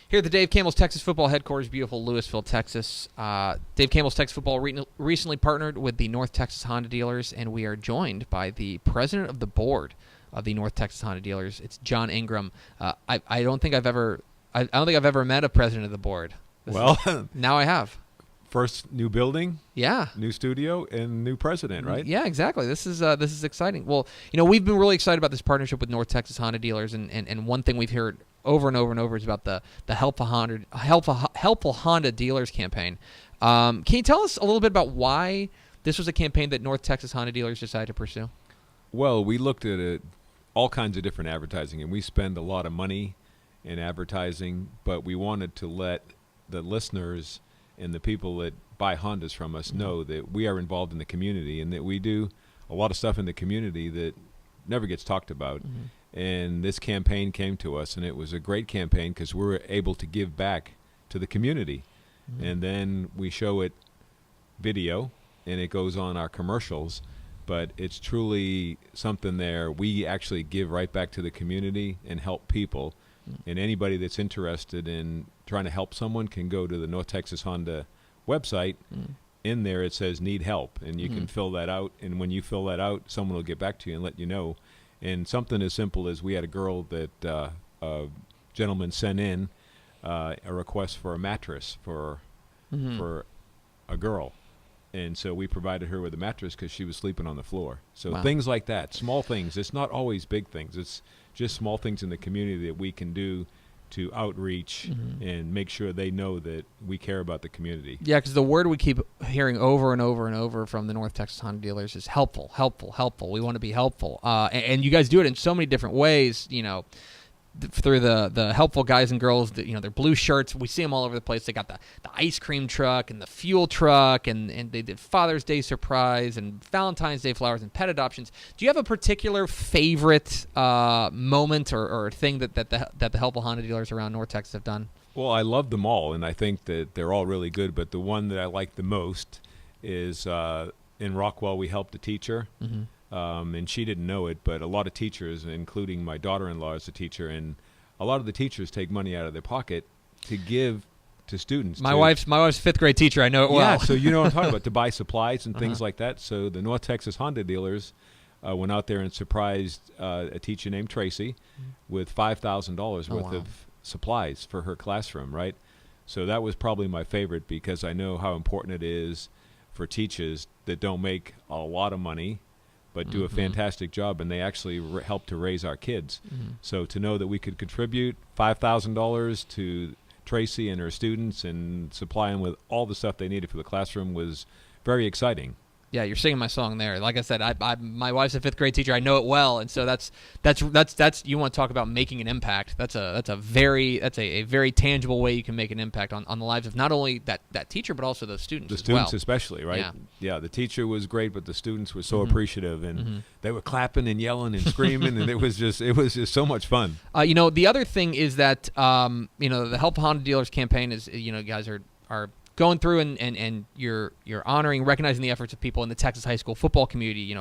Here at the Dave Campbell's Texas Football Headquarters, beautiful Lewisville, Texas. Dave Campbell's Texas Football recently partnered with the North Texas Honda Dealers, and we are joined by the president of the board of the North Texas Honda Dealers. It's John Ingram. I don't think I've ever met a president of the board. Now I have. First new building, yeah, new studio, and new president, right? Yeah, exactly. This is exciting. Well, we've been really excited about this partnership with North Texas Honda Dealers, and one thing we've heard over and over and over is about the Helpful Honda Dealers campaign. Can you tell us a little bit about why this was a campaign that North Texas Honda Dealers decided to pursue? Well, we looked at all kinds of different advertising, and we spend a lot of money in advertising, but we wanted to let the listeners and the people that buy Hondas from us know that we are involved in the community and that we do a lot of stuff in the community that never gets talked about. Mm-hmm. And this campaign came to us, and it was a great campaign because we were able to give back to the community. Mm-hmm. And then we show it video, and it goes on our commercials. But it's truly something there. We actually give right back to the community and help people. And anybody that's interested in trying to help someone can go to the North Texas Honda website. In there it says need help, and you can fill that out. And when you fill that out, someone will get back to you and let you know. And something as simple as we had a girl that a gentleman sent in a request for a mattress for a girl. And so we provided her with a mattress because she was sleeping on the floor. So things like that, small things. It's not always big things. It's just small things in the community that we can do to outreach and make sure they know that we care about the community. Yeah, because the word we keep hearing over and over and over from the North Texas Honda Dealers is helpful, helpful, helpful. We want to be helpful. And you guys do it in so many different ways, through the helpful guys and girls, their blue shirts. We see them all over the place. They got the ice cream truck and the fuel truck, and they did Father's Day surprise and Valentine's Day flowers and pet adoptions. Do you have a particular favorite moment or thing that the helpful Honda Dealers around North Texas have done? Well, I love them all, and I think that they're all really good, but the one that I like the most is in Rockwell, we helped a teacher. And she didn't know it, but a lot of teachers, including my daughter-in-law is a teacher, and a lot of the teachers take money out of their pocket to give to students. My wife's fifth grade teacher. I know it well. Yeah, so you know what I'm talking about, to buy supplies and things like that. So the North Texas Honda Dealers went out there and surprised a teacher named Tracy with $5,000 worth of supplies for her classroom, right? So that was probably my favorite because I know how important it is for teachers that don't make a lot of money but do a fantastic job, and they actually help to raise our kids. So to know that we could contribute $5,000 to Tracy and her students and supply them with all the stuff they needed for the classroom was very exciting. Yeah, you're singing my song there. Like I said, my wife's a fifth grade teacher. I know it well, and so that's you want to talk about making an impact. That's a very tangible way you can make an impact on the lives of not only that teacher but also those students. The students especially, right? Yeah. The teacher was great, but the students were so appreciative, and they were clapping and yelling and screaming, and it was just so much fun. The other thing is that the Help Honda Dealers campaign is you guys are going through and you're honoring, recognizing the efforts of people in the Texas high school football community,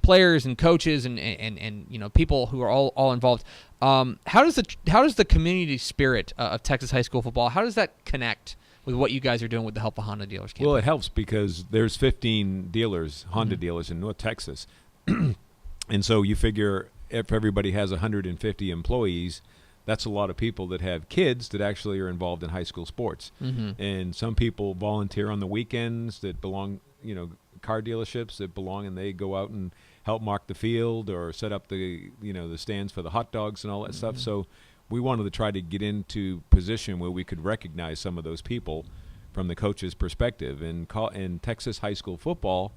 players and coaches and people who are all involved. How does the community spirit of Texas high school football, how does that connect with what you guys are doing with the Help Honda Dealers campaign? Well, it helps because there's 15 dealers, Honda dealers in North Texas. And so you figure if everybody has 150 employees, that's a lot of people that have kids that actually are involved in high school sports. And some people volunteer on the weekends that belong, car dealerships that belong, and they go out and help mark the field or set up the stands for the hot dogs and all that stuff. So we wanted to try to get into position where we could recognize some of those people from the coach's perspective. And Texas high school football,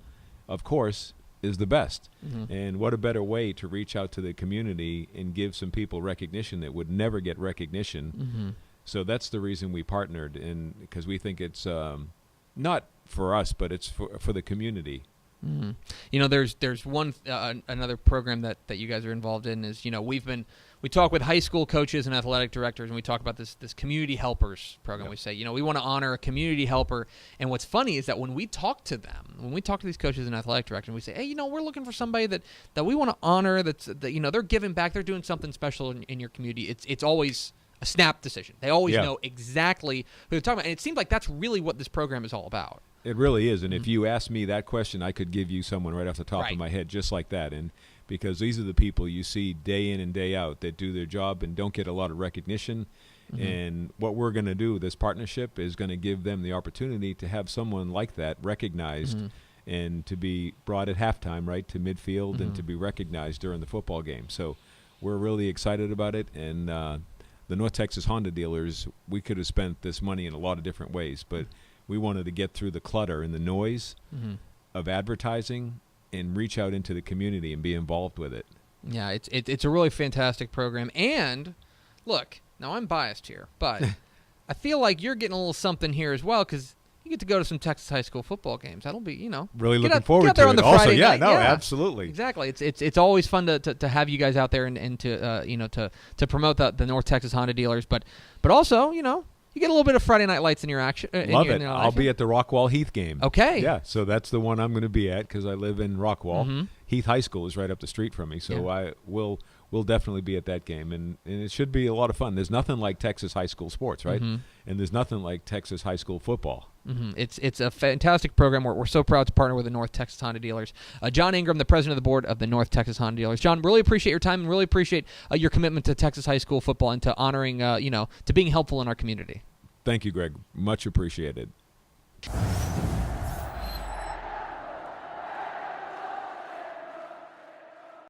of course, is the best. And what a better way to reach out to the community and give some people recognition that would never get recognition. So that's the reason we partnered, and because we think it's not for us, but it's for the community. There's one another program that you guys are involved in is we talk with high school coaches and athletic directors, and we talk about this community helpers program. We say we want to honor a community helper, and what's funny is that when we talk to them, when we talk to these coaches and athletic directors, we say, hey, we're looking for somebody that we want to honor. That they're giving back, they're doing something special in your community. It's always a snap decision. They always Yeah. know exactly who they're talking about. And it seems like that's really what this program is all about. It really is. And if you asked me that question, I could give you someone right off the top Right. of my head just like that. And because these are the people you see day in and day out that do their job and don't get a lot of recognition. And what we're going to do, this partnership, is going to give them the opportunity to have someone like that recognized and to be brought at halftime, right, to midfield and to be recognized during the football game. So we're really excited about it. And the North Texas Honda dealers, we could have spent this money in a lot of different ways, but we wanted to get through the clutter and the noise of advertising and reach out into the community and be involved with it. Yeah, it's a really fantastic program. And look, now I'm biased here, but I feel like you're getting a little something here as well because you get to go to some Texas high school football games. That'll be, Really get looking out forward there to on it. the Also, Friday yeah, night. no, Yeah. absolutely. Exactly. It's always fun to have you guys out there and to promote the North Texas Honda dealers, but also you get a little bit of Friday Night Lights in your action. Love it. I'll be at the Rockwall Heath game. Okay. Yeah, so that's the one I'm going to be at because I live in Rockwall. Heath High School is right up the street from me, so I will definitely be at that game, and it should be a lot of fun. There's nothing like Texas high school sports, right? And there's nothing like Texas high school football. It's a fantastic program. We're so proud to partner with the North Texas Honda dealers. John Ingram, the president of the board of the North Texas Honda dealers. John, really appreciate your time and really appreciate your commitment to Texas high school football and to honoring, to being helpful in our community. Thank you, Greg. Much appreciated.